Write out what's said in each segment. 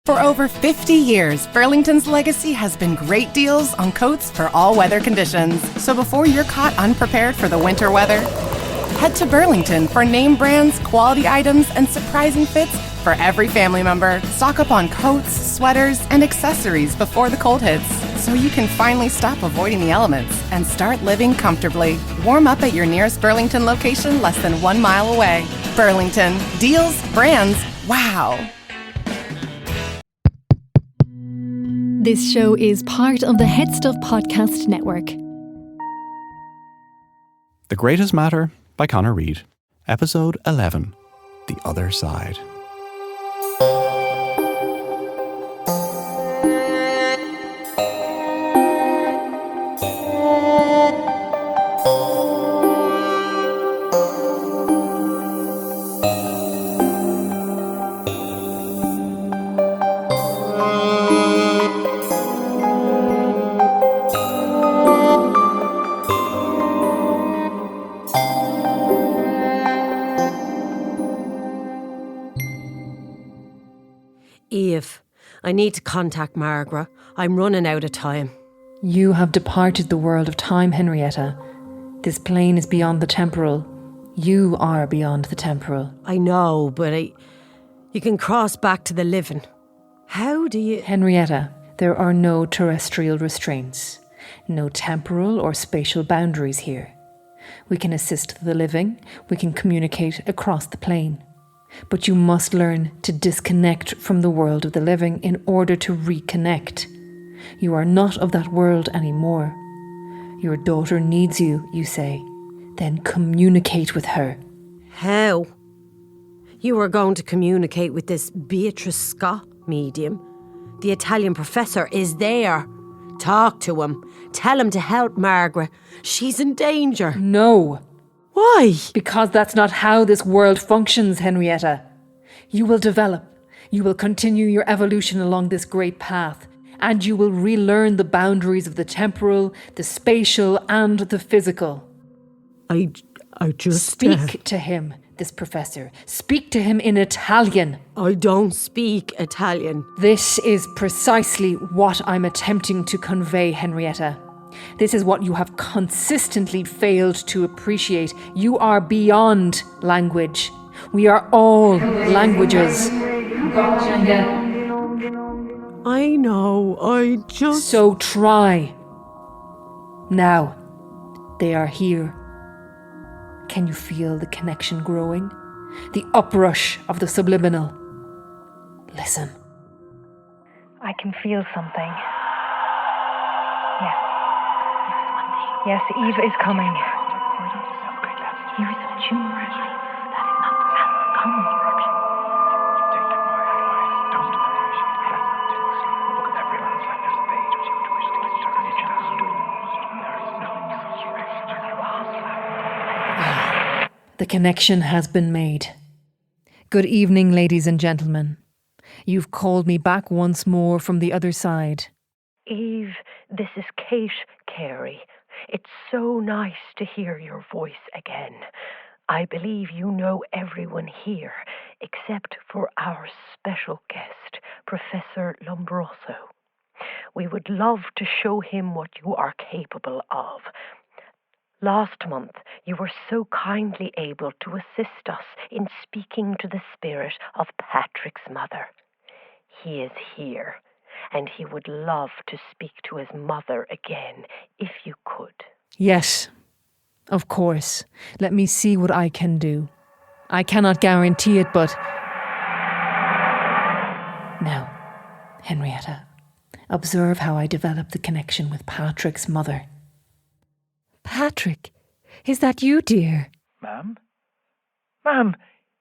For over 50 years, Burlington's legacy has been great deals on coats for all weather conditions. So before you're caught unprepared for the winter weather, head to Burlington for name brands, quality items, and surprising fits for every family member. Stock up on coats, sweaters, and accessories before the cold hits, so you can finally stop avoiding the elements and start living comfortably. Warm up at your nearest Burlington location less than 1 mile away. Burlington. Deals, brands, wow. This show is part of the Head Stuff Podcast Network. The Greatest Matter by Conor Reid. Episode 11. The Other Side. Eve, I need to contact Margaret. I'm running out of time. You have departed the world of time, Henrietta. This plane is beyond the temporal. You are beyond the temporal. I know, but you can cross back to the living. How do you... Henrietta, there are no terrestrial restraints. No temporal or spatial boundaries here. We can assist the living. We can communicate across the plane. But you must learn to disconnect from the world of the living in order to reconnect. You are not of that world anymore. Your daughter needs you, you say. Then communicate with her. How? You are going to communicate with this Beatrice Scott medium. The Italian professor is there. Talk to him. Tell him to help Margaret. She's in danger. No. Why? Because that's not how this world functions, Henrietta. You will develop. You will continue your evolution along this great path. And you will relearn the boundaries of the temporal, the spatial, and the physical. I just... Speak to him, this professor. Speak to him in Italian. I don't speak Italian. This is precisely what I'm attempting to convey, Henrietta. This is what you have consistently failed to appreciate. You are beyond language. We are all languages. I know, I just... So try. Now, they are here. Can you feel the connection growing? The uprush of the subliminal. Listen. I can feel something. Yes. Yes, Eve is coming. Here is a tune. That is not common direction. The connection has been made. Good evening, ladies and gentlemen. You've called me back once more from the other side. Eve, this is Kate Carey. It's so nice to hear your voice again. I believe you know everyone here, except for our special guest, Professor Lombroso. We would love to show him what you are capable of. Last month, you were so kindly able to assist us in speaking to the spirit of Patrick's mother. He is here, and he would love to speak to his mother again, if you could. Yes, of course. Let me see what I can do. I cannot guarantee it, but... Now, Henrietta, observe how I develop the connection with Patrick's mother. Patrick, is that you, dear? Ma'am? Ma'am,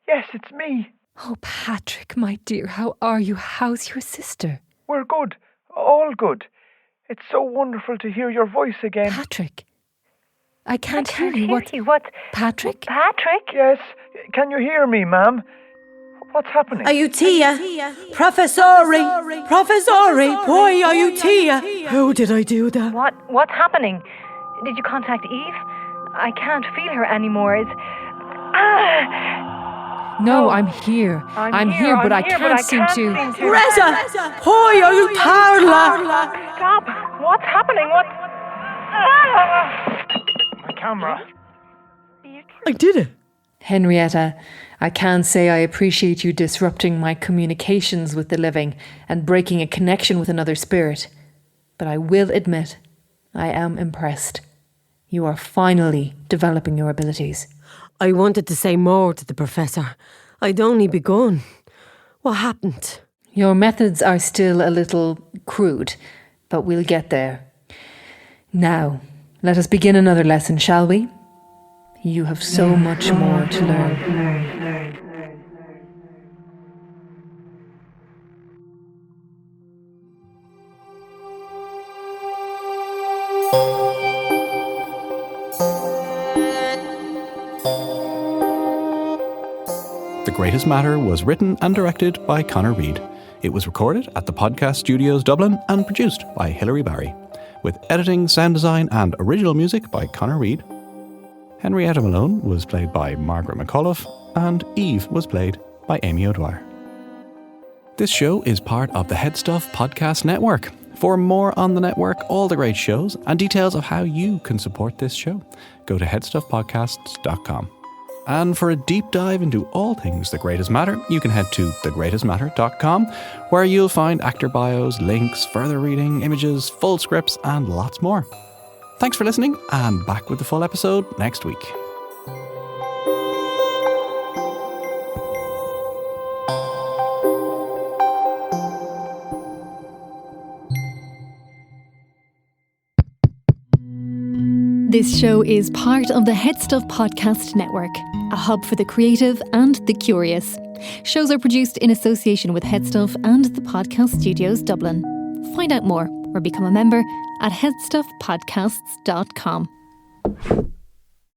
yes, it's me. Oh, Patrick, my dear, how are you? How's your sister? We're good. All good. It's so wonderful to hear your voice again. Patrick, I can't hear hear you. What? you. What? Patrick? Patrick? Yes. Can you hear me, ma'am? What's happening? Aiutia, professori, poi aiutia. How did I do that? What's happening? Did you contact Eve? I can't feel her anymore. No, I'm here. I'm here, but I can't seem to. Reza! Hoy, are you Carla? Stop! What's happening? What? My camera. I did it. Henrietta, I can't say I appreciate you disrupting my communications with the living and breaking a connection with another spirit. But I will admit, I am impressed. You are finally developing your abilities. I wanted to say more to the Professor. I'd only begun. What happened? Your methods are still a little crude, but we'll get there. Now, let us begin another lesson, shall we? You have so much more to learn. The Greatest Matter was written and directed by Conor Reid. It was recorded at the Podcast Studios Dublin and produced by Hilary Barry, with editing, sound design and original music by Conor Reid. Henrietta Malone was played by Margaret McAuliffe, and Eve was played by Amy O'Dwyer. This show is part of the Headstuff Podcast Network. For more on the network, all the great shows, and details of how you can support this show, go to headstuffpodcasts.com. And for a deep dive into all things The Greatest Matter, you can head to thegreatestmatter.com, where you'll find actor bios, links, further reading, images, full scripts, and lots more. Thanks for listening, and back with the full episode next week. This show is part of the Headstuff Podcast Network, a hub for the creative and the curious. Shows are produced in association with Headstuff and the Podcast Studios Dublin. Find out more or become a member at headstuffpodcasts.com.